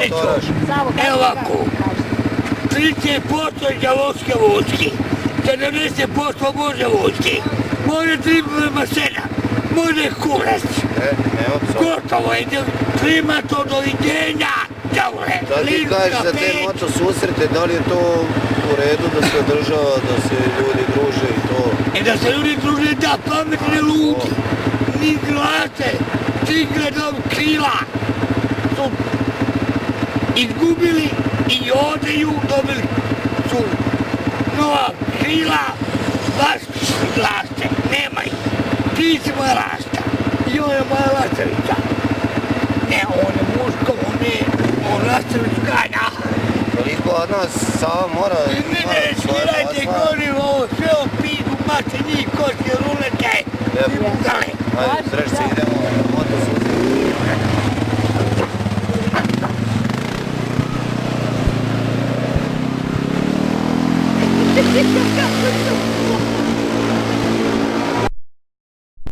motoraš? Evo ovako, 30% je za lovske vozke, 70% može vozke, može 3:7, može kurac. Nema psa. Gotovo je, klima to doviđenja, dobre, Da ti kažeš za te moto susrete, da li je to u redu da se održava, da se ljudi druže i to? Da se ljudi druže, da, pametne ludi, ni glase, cigle do krila, su izgubili i odeju, dobili su nova krila, baš laste, nema ih, ti si moja lasta, i on je moja lastavica. Ne, on je muško, on lastavicu ganja. Toliko od nas Sava mora Ne svirajte gorim ovo, sve o pidu, mate njih, koske, rulete i bugale. Ajde, srećci, idemo na moto susret.